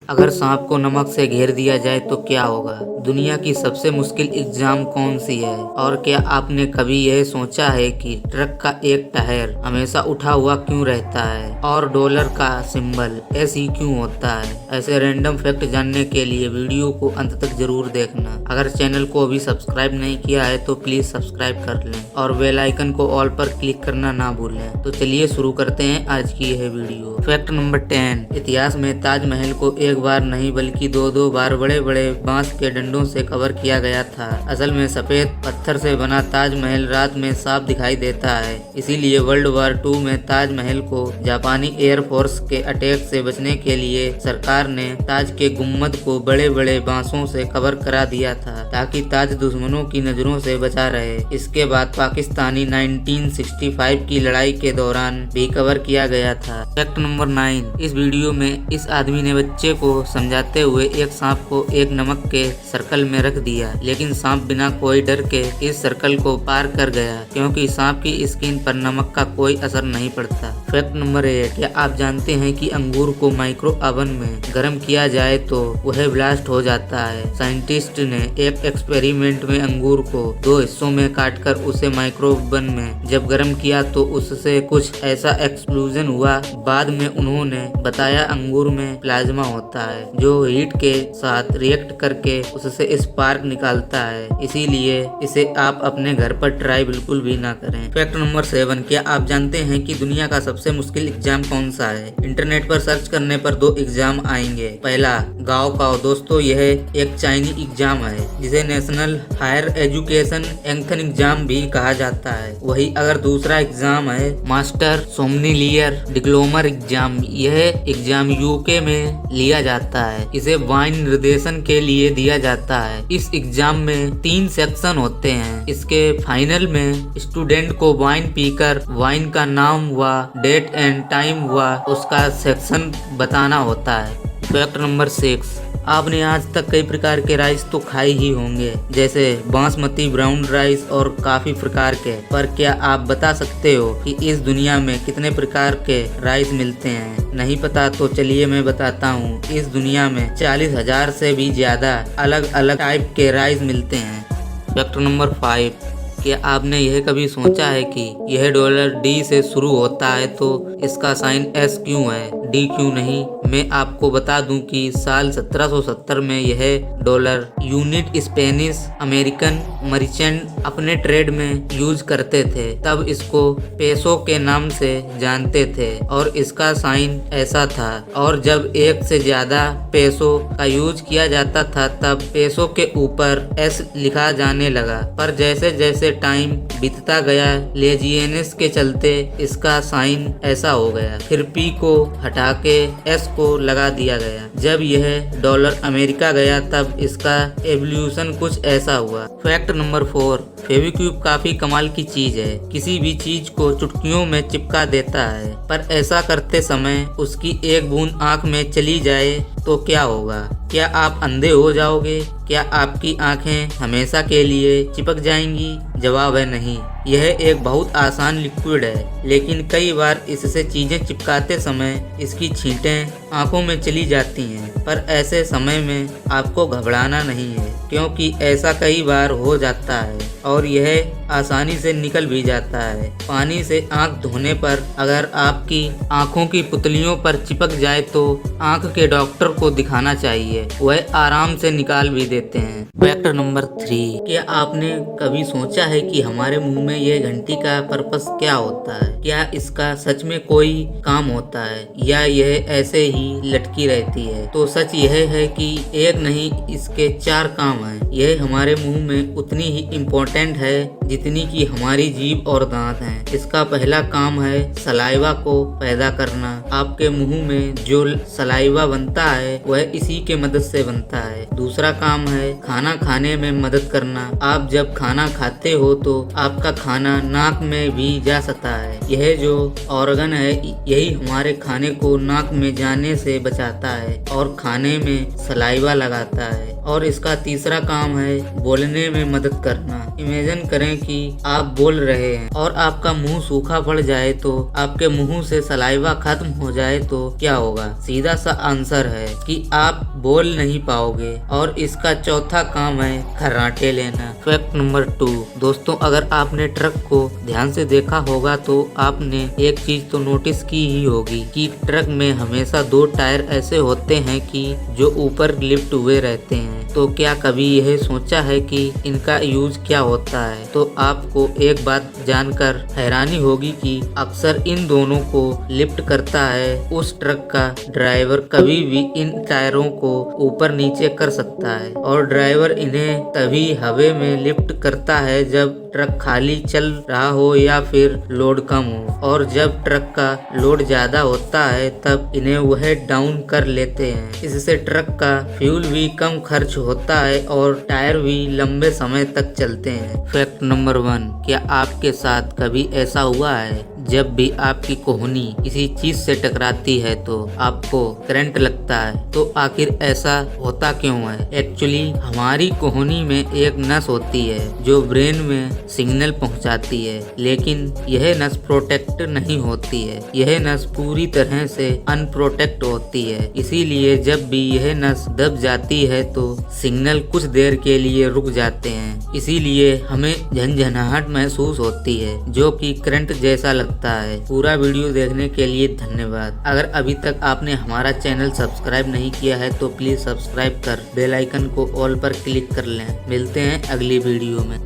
अगर सांप को नमक से घेर दिया जाए तो क्या होगा? दुनिया की सबसे मुश्किल एग्जाम कौन सी है? और क्या आपने कभी यह सोचा है कि ट्रक का एक टायर हमेशा उठा हुआ क्यों रहता है और डॉलर का सिंबल ऐसी क्यों होता है? ऐसे रैंडम फैक्ट जानने के लिए वीडियो को अंत तक जरूर देखना। अगर चैनल को अभी सब्सक्राइब नहीं किया है तो प्लीज सब्सक्राइब कर लें और बेल आइकन को ऑल पर क्लिक करना ना भूलें। तो चलिए शुरू करते हैं आज की यह वीडियो। Fact number 10। इतिहास में ताजमहल को एक बार नहीं बल्कि दो बार बड़े बड़े बांस के डंडों से कवर किया गया था। असल में सफेद पत्थर से बना ताजमहल रात में साफ दिखाई देता है, इसीलिए वर्ल्ड वार 2 में ताजमहल को जापानी एयरफोर्स के अटैक से बचने के लिए सरकार ने ताज के गुम्बद को बड़े बड़े बांसों से कवर करा दिया था ताकि ताज दुश्मनों की नजरों से बचा रहे। इसके बाद पाकिस्तानी 1965 की लड़ाई के दौरान भी कवर किया गया था। Fact number 9। इस वीडियो में इस आदमी ने बच्चे को समझाते हुए एक सांप को एक नमक के सर्कल में रख दिया, लेकिन सांप बिना कोई डर के इस सर्कल को पार कर गया क्योंकि सांप की स्किन पर नमक का कोई असर नहीं पड़ता। Fact number 8। क्या आप जानते हैं कि अंगूर को माइक्रो ओवन में गर्म किया जाए तो वह ब्लास्ट हो जाता है? साइंटिस्ट ने एक एक्सपेरिमेंट में अंगूर को 2 हिस्सों में काटकर उसे माइक्रो ओवन में जब गर्म किया तो उससे कुछ ऐसा एक्सप्लोजन हुआ। बाद में उन्होंने बताया अंगूर में प्लाज्मा होता है जो हीट के साथ रिएक्ट करके उससे स्पार्क निकालता है, इसीलिए इसे आप अपने घर पर ट्राई बिल्कुल भी ना करें। Fact number 7। क्या आप जानते हैं कि दुनिया का सबसे मुश्किल एग्जाम कौन सा है? इंटरनेट पर सर्च करने पर 2 एग्जाम आएंगे। पहला गाओ काओ। दोस्तों यह एक चाइनी एग्जाम है जिसे नेशनल हायर एजुकेशन एंथन एग्जाम भी कहा जाता है। वही अगर दूसरा एग्जाम है मास्टर सोमनिलियर डिप्लोमर एग्जाम। यह एग्जाम यूके में लिया जाता है। इसे वाइन निर्देशन के लिए दिया जाता है। इस एग्जाम में 3 सेक्शन होते हैं। इसके फाइनल में स्टूडेंट को वाइन पीकर वाइन का नाम व डेट एंड टाइम व उसका सेक्शन बताना होता है। Fact number 6। आपने आज तक कई प्रकार के राइस तो खाए ही होंगे, जैसे बासमती, ब्राउन राइस और काफी प्रकार के। पर क्या आप बता सकते हो कि इस दुनिया में कितने प्रकार के राइस मिलते हैं? नहीं पता तो चलिए मैं बताता हूँ। इस दुनिया में 40,000 से भी ज्यादा अलग अलग टाइप के राइस मिलते हैं। Fact number 5। क्या आपने यह कभी सोचा है कि यह डॉलर डी से शुरू होता है तो इसका साइन एस क्यों है, डी क्यों नहीं? मैं आपको बता दूं कि साल 1770 में यह dollar unit Spanish American merchant अपने ट्रेड में यूज करते थे। तब इसको पेसो के नाम से जानते थे और इसका साइन ऐसा था। और जब एक से ज्यादा पेसो का यूज किया जाता था तब पेसो के ऊपर एस लिखा जाने लगा। पर जैसे जैसे टाइम बीतता गया लेजियनेस के चलते इसका साइन ऐसा हो गया। फिर पी को हटा के एस को लगा दिया गया। जब यह डॉलर अमेरिका गया तब इसका एवोल्यूशन कुछ ऐसा हुआ। Fact number 4। फेविक्विक काफी कमाल की चीज है। किसी भी चीज को चुटकियों में चिपका देता है, पर ऐसा करते समय उसकी एक बूंद आंख में चली जाए तो क्या होगा? क्या आप अंधे हो जाओगे? क्या आपकी आंखें हमेशा के लिए चिपक जाएंगी? जवाब है नहीं। यह एक बहुत आसान लिक्विड है, लेकिन कई बार इससे चीजें चिपकाते समय इसकी छींटें आंखों में चली जाती हैं। पर ऐसे समय में आपको घबराना नहीं है क्योंकि ऐसा कई बार हो जाता है और यह आसानी से निकल भी जाता है। पानी से आंख धोने पर अगर आपकी आंखों की पुतलियों पर चिपक जाए तो आंख के डॉक्टर को दिखाना चाहिए, वह आराम से निकाल भी देते हैं। Fact number 3। क्या आपने कभी सोचा है कि हमारे मुंह में यह घंटी का पर्पस क्या होता है? क्या इसका सच में कोई काम होता है या यह ऐसे ही लटकी रहती है? तो सच यह है कि एक नहीं इसके 4 काम हैं। यह हमारे मुंह में उतनी ही इम्पोर्टेंट है जितनी कि हमारी जीभ और दांत हैं। इसका पहला काम है सलाइवा को पैदा करना। आपके मुंह में जो सलाइवा बनता है वह इसी के मदद से बनता है। दूसरा काम है खाना खाने में मदद करना। आप जब खाना खाते हो तो आपका खाना नाक में भी जा सकता है। यह जो ऑर्गन है यही हमारे खाने को नाक में जाने से बचाता है और खाने में सलाइवा लगाता है। और इसका तीसरा काम है बोलने में मदद करना। इमेजिन करें कि आप बोल रहे हैं और आपका मुंह सूखा पड़ जाए तो आपके मुंह से सलाइवा खत्म हो जाए तो क्या होगा? सीधा सा आंसर है कि आप बोल नहीं पाओगे और इसका चौथा काम है खर्राटे लेना। फैक्ट नंबर 2 दोस्तों, अगर आपने ट्रक को ध्यान से देखा होगा तो आपने एक चीज तो नोटिस की ही होगी कि ट्रक में हमेशा 2 टायर ऐसे होते हैं कि जो ऊपर लिफ्ट हुए रहते हैं। तो क्या कभी यह सोचा है कि इनका यूज क्या होता है? तो आपको एक बात जानकर हैरानी होगी कि अक्सर इन दोनों को लिफ्ट करता है उस ट्रक का ड्राइवर। कभी भी इन टायरों को ऊपर नीचे कर सकता है और ड्राइवर इन्हें तभी हवा में लिफ्ट करता है जब ट्रक खाली चल रहा हो या फिर लोड कम हो, और जब ट्रक का लोड ज्यादा होता है तब इन्हें वह डाउन कर लेते हैं। इससे ट्रक का फ्यूल भी कम खर्च होता है और टायर भी लंबे समय तक चलते हैं। फैक्ट नंबर 1, क्या आपके साथ कभी ऐसा हुआ है जब भी आपकी कोहनी किसी चीज से टकराती है तो आपको करंट लगता है? तो आखिर ऐसा होता क्यों है? एक्चुअली हमारी कोहनी में एक नस होती है जो ब्रेन में सिग्नल पहुंचाती है, लेकिन यह नस प्रोटेक्ट नहीं होती है। यह नस पूरी तरह से अनप्रोटेक्ट होती है, इसीलिए जब भी यह नस दब जाती है तो सिग्नल कुछ देर के लिए रुक जाते हैं। इसीलिए हमें झंझनाहट महसूस होती है जो कि करंट जैसा लगता है। पूरा वीडियो देखने के लिए धन्यवाद। अगर अभी तक आपने हमारा चैनल सब्सक्राइब नहीं किया है तो प्लीज सब्सक्राइब कर बेल आइकन को ऑल पर क्लिक कर लें। मिलते हैं अगली वीडियो में।